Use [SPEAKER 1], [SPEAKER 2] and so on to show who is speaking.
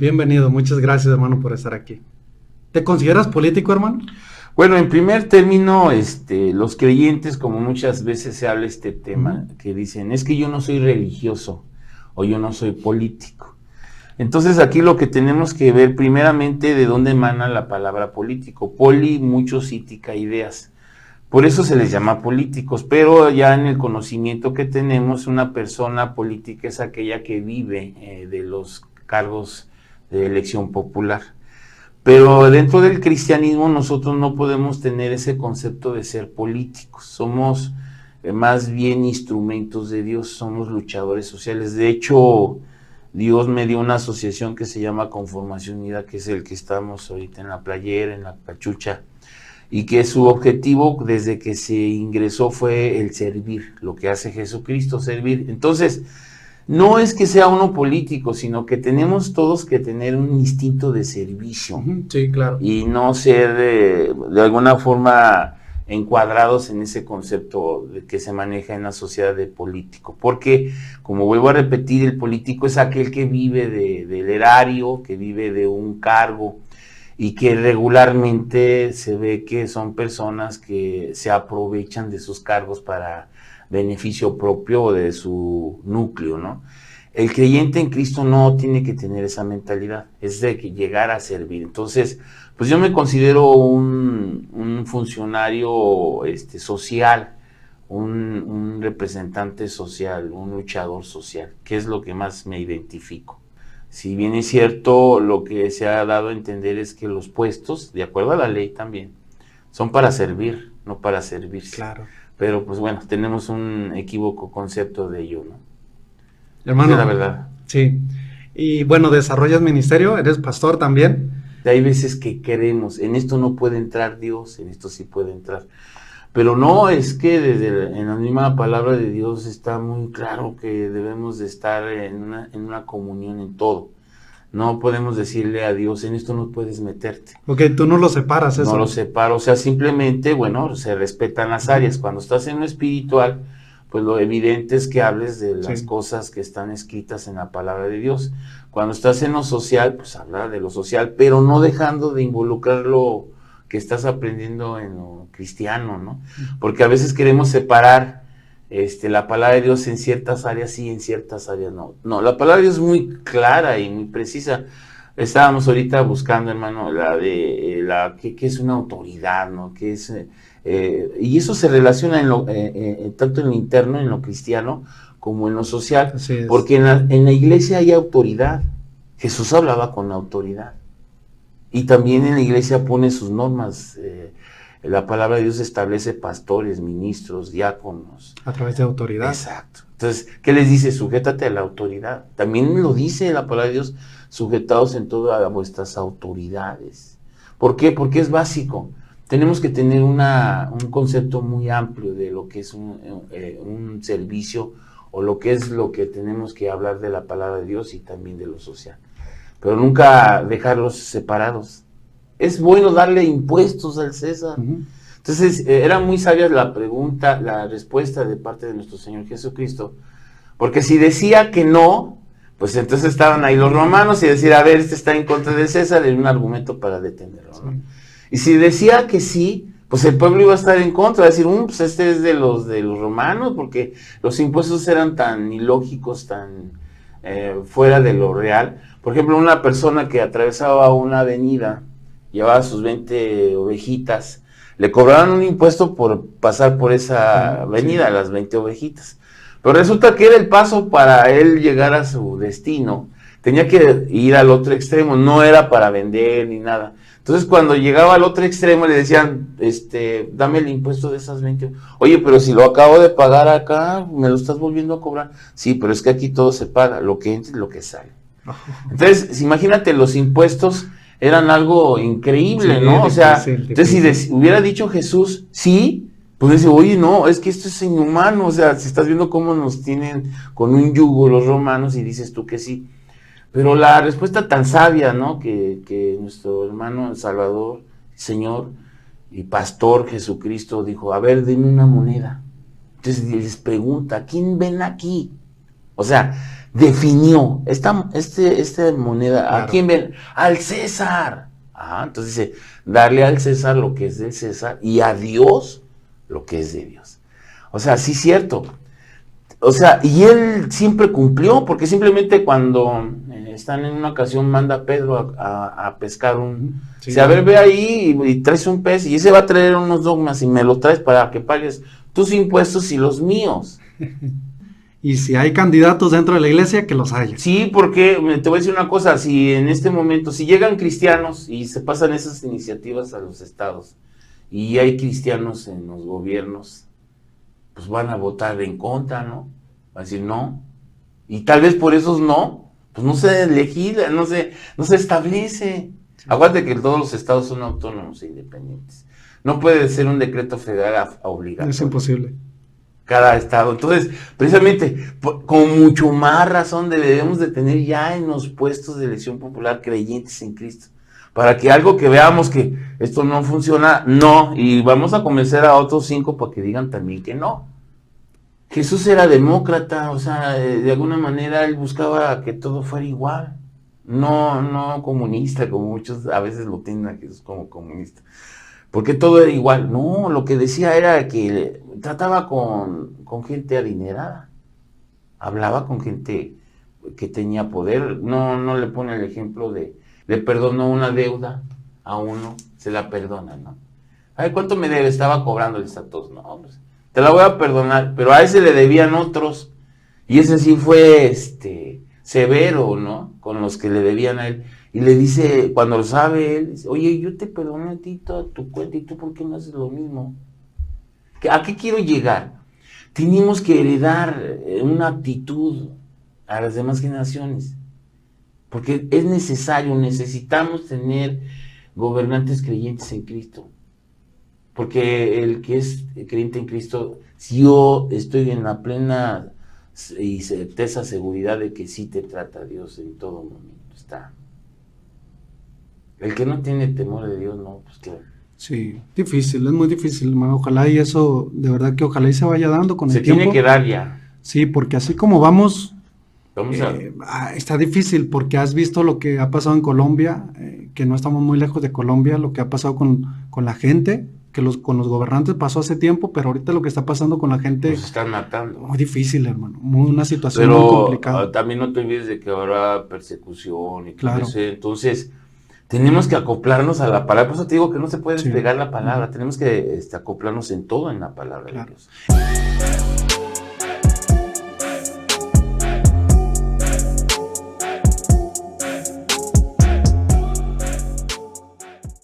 [SPEAKER 1] Bienvenido, muchas gracias, hermano, por estar aquí. ¿Te consideras político, hermano?
[SPEAKER 2] Bueno, en primer término, los creyentes, como muchas veces se habla este tema,
[SPEAKER 1] Ujú.
[SPEAKER 2] que dicen, es que yo no soy religioso o yo no soy político. Entonces aquí lo que tenemos que ver primeramente de dónde emana la palabra político. Poli, muchos, ítica, ideas. Por eso se les llama políticos, pero ya en el conocimiento que tenemos, una persona política es aquella que vive de los cargos de elección popular. Pero dentro del cristianismo nosotros no podemos tener ese concepto de ser políticos, somos más bien instrumentos de Dios, somos luchadores sociales. De hecho, Dios me dio una asociación que se llama Conformación Unida, que es el que estamos ahorita en la playera, en la cachucha, y que su objetivo desde que se ingresó fue el servir, lo que hace Jesucristo, servir. Entonces, no es que sea uno político, sino que tenemos todos que tener un instinto de servicio
[SPEAKER 1] Sí, claro.
[SPEAKER 2] y no ser de alguna forma encuadrados en ese concepto de que se maneja en la sociedad de político. Porque, como vuelvo a repetir, el político es aquel que vive del erario, que vive de un cargo y que regularmente se ve que son personas que se aprovechan de sus cargos para beneficio propio o de su núcleo, ¿no? El creyente en Cristo no tiene que tener esa mentalidad, es de que llegar a servir. Entonces, pues yo me considero un funcionario social, un representante social, un luchador social, que es lo que más me identifico. Si bien es cierto, lo que se ha dado a entender es que los puestos, de acuerdo a la ley también, son para servir, no para servirse.
[SPEAKER 1] Claro.
[SPEAKER 2] Pero pues bueno, tenemos un equívoco concepto de ello, ¿no? Esa es la
[SPEAKER 1] Hermano,
[SPEAKER 2] verdad.
[SPEAKER 1] sí. Y bueno, desarrollas ministerio, eres pastor también.
[SPEAKER 2] Hay veces que queremos, en esto no puede entrar Dios, en esto sí puede entrar. Pero no, es que en la misma palabra de Dios está muy claro que debemos de estar en una comunión en todo. No podemos decirle a Dios, en esto no puedes meterte.
[SPEAKER 1] Porque tú no lo separas
[SPEAKER 2] No lo
[SPEAKER 1] eso.
[SPEAKER 2] separo, o sea, simplemente, bueno, se respetan las áreas. Cuando estás en lo espiritual, pues lo evidente es que hables de las
[SPEAKER 1] Sí.
[SPEAKER 2] cosas que están escritas en la palabra de Dios. Cuando estás en lo social, pues habla de lo social, pero no dejando de involucrar lo que estás aprendiendo en lo cristiano, ¿no? Porque a veces queremos separar la palabra de Dios en ciertas áreas sí, en ciertas áreas no. No, la palabra de Dios es muy clara y muy precisa. Estábamos ahorita buscando, hermano, la de que es una autoridad, ¿no? Que es y eso se relaciona tanto en lo interno, en lo cristiano, como en lo social,
[SPEAKER 1] Así es.
[SPEAKER 2] porque en la iglesia hay autoridad. Jesús hablaba con autoridad. Y también en la iglesia pone sus normas. La palabra de Dios establece pastores, ministros, diáconos.
[SPEAKER 1] A través de autoridad.
[SPEAKER 2] Exacto. Entonces, ¿qué les dice? Sujétate a la autoridad. También lo dice la palabra de Dios, sujetados en todo a vuestras autoridades. ¿Por qué? Porque es básico. Tenemos que tener un concepto muy amplio de lo que es un servicio o lo que es lo que tenemos que hablar de la palabra de Dios y también de lo social. Pero nunca dejarlos separados. Es bueno darle impuestos al César.
[SPEAKER 1] Ujú.
[SPEAKER 2] Entonces, era muy sabia la pregunta, la respuesta de parte de nuestro Señor Jesucristo, porque si decía que no, pues entonces estaban ahí los romanos y decir, a ver, este está en contra de César, era un argumento para detenerlo, ¿no?
[SPEAKER 1] Sí.
[SPEAKER 2] Y si decía que sí, pues el pueblo iba a estar en contra, decir, pues este es de los romanos, porque los impuestos eran tan ilógicos, tan fuera de lo real. Por ejemplo, una persona que atravesaba una avenida, llevaba sus 20 ovejitas, le cobraban un impuesto por pasar por esa avenida,
[SPEAKER 1] Sí.
[SPEAKER 2] las 20 ovejitas. Pero resulta que era el paso para él llegar a su destino. Tenía que ir al otro extremo, no era para vender ni nada. Entonces cuando llegaba al otro extremo le decían, dame el impuesto de esas 20. Oye, pero si lo acabo de pagar acá, me lo estás volviendo a cobrar. Sí, pero es que aquí todo se paga, lo que entra y lo que sale. Entonces, imagínate, los impuestos eran algo increíble,
[SPEAKER 1] Sí,
[SPEAKER 2] ¿no? O sea,
[SPEAKER 1] difícil,
[SPEAKER 2] entonces
[SPEAKER 1] difícil.
[SPEAKER 2] si hubiera dicho Jesús, sí, pues dice, oye, no, es que esto es inhumano, o sea, si estás viendo cómo nos tienen con un yugo los romanos y dices tú que sí. Pero la respuesta tan sabia, ¿no? Que nuestro hermano Salvador, Señor y Pastor Jesucristo dijo, a ver, denme una moneda. Entonces les pregunta, ¿quién ven aquí? O sea, definió esta moneda,
[SPEAKER 1] Claro.
[SPEAKER 2] ¿a quién ven? Al César. Entonces dice, darle al César lo que es del César y a Dios lo que es de Dios. O sea, sí es cierto. O sea, y él siempre cumplió, porque simplemente cuando están en una ocasión manda a Pedro a pescar
[SPEAKER 1] Sí.
[SPEAKER 2] dice, a ver, ve ahí y traes un pez, y ese va a traer unos dogmas y me lo traes para que pagues tus impuestos y los míos.
[SPEAKER 1] Y si hay candidatos dentro de la iglesia, que los haya.
[SPEAKER 2] Sí, porque te voy a decir una cosa, si en este momento, si llegan cristianos y se pasan esas iniciativas a los estados, y hay cristianos en los gobiernos, pues van a votar en contra, ¿no? Van a decir no. Y tal vez por esos no, pues no se legisla, no se establece. Sí. Acuérdate que todos los estados son autónomos e independientes. No puede ser un decreto federal obligatorio.
[SPEAKER 1] Es imposible.
[SPEAKER 2] Cada estado. Entonces, precisamente, con mucho más razón debemos de tener ya en los puestos de elección popular creyentes en Cristo. Para que algo que veamos que esto no funciona, no, y vamos a convencer a otros 5 para que digan también que no. Jesús era demócrata, o sea, de alguna manera él buscaba que todo fuera igual. No comunista, como muchos a veces lo tienen a Jesús como comunista. Porque todo era igual. No, lo que decía era que trataba con gente adinerada. Hablaba con gente que tenía poder. No le pone el ejemplo de, le perdonó una deuda a uno, se la perdona, ¿no? Ay, ¿cuánto me debe? Estaba cobrándoles a todos. No, pues, te la voy a perdonar, pero a ese le debían otros. Y ese sí fue severo, ¿no? Con los que le debían a él. Y le dice, cuando lo sabe él, dice, oye, yo te perdoné a ti toda tu cuenta, ¿y tú por qué no haces lo mismo? ¿A qué quiero llegar? Tenemos que heredar una actitud a las demás generaciones, porque es necesario, necesitamos tener gobernantes creyentes en Cristo, porque el que es creyente en Cristo, si yo estoy en la plena y certeza, seguridad de que sí te trata Dios en todo momento, está. El que no tiene temor de Dios, no, pues claro.
[SPEAKER 1] Sí, difícil, es muy difícil, hermano. Ojalá y eso, de verdad que ojalá y se vaya dando con el tiempo.
[SPEAKER 2] Se tiene que dar ya.
[SPEAKER 1] Sí, porque así como vamos,
[SPEAKER 2] Vamos
[SPEAKER 1] está difícil, porque has visto lo que ha pasado en Colombia, que no estamos muy lejos de Colombia, lo que ha pasado con la gente, que con los gobernantes pasó hace tiempo, pero ahorita lo que está pasando con la gente...
[SPEAKER 2] Nos están matando.
[SPEAKER 1] Muy difícil, hermano, una situación muy complicada.
[SPEAKER 2] Pero también no te olvides de que habrá persecución y todo
[SPEAKER 1] claro.
[SPEAKER 2] eso, entonces... Tenemos que acoplarnos a la palabra, por eso te digo que no se puede despegar la palabra, tenemos que acoplarnos en todo en la palabra de Dios.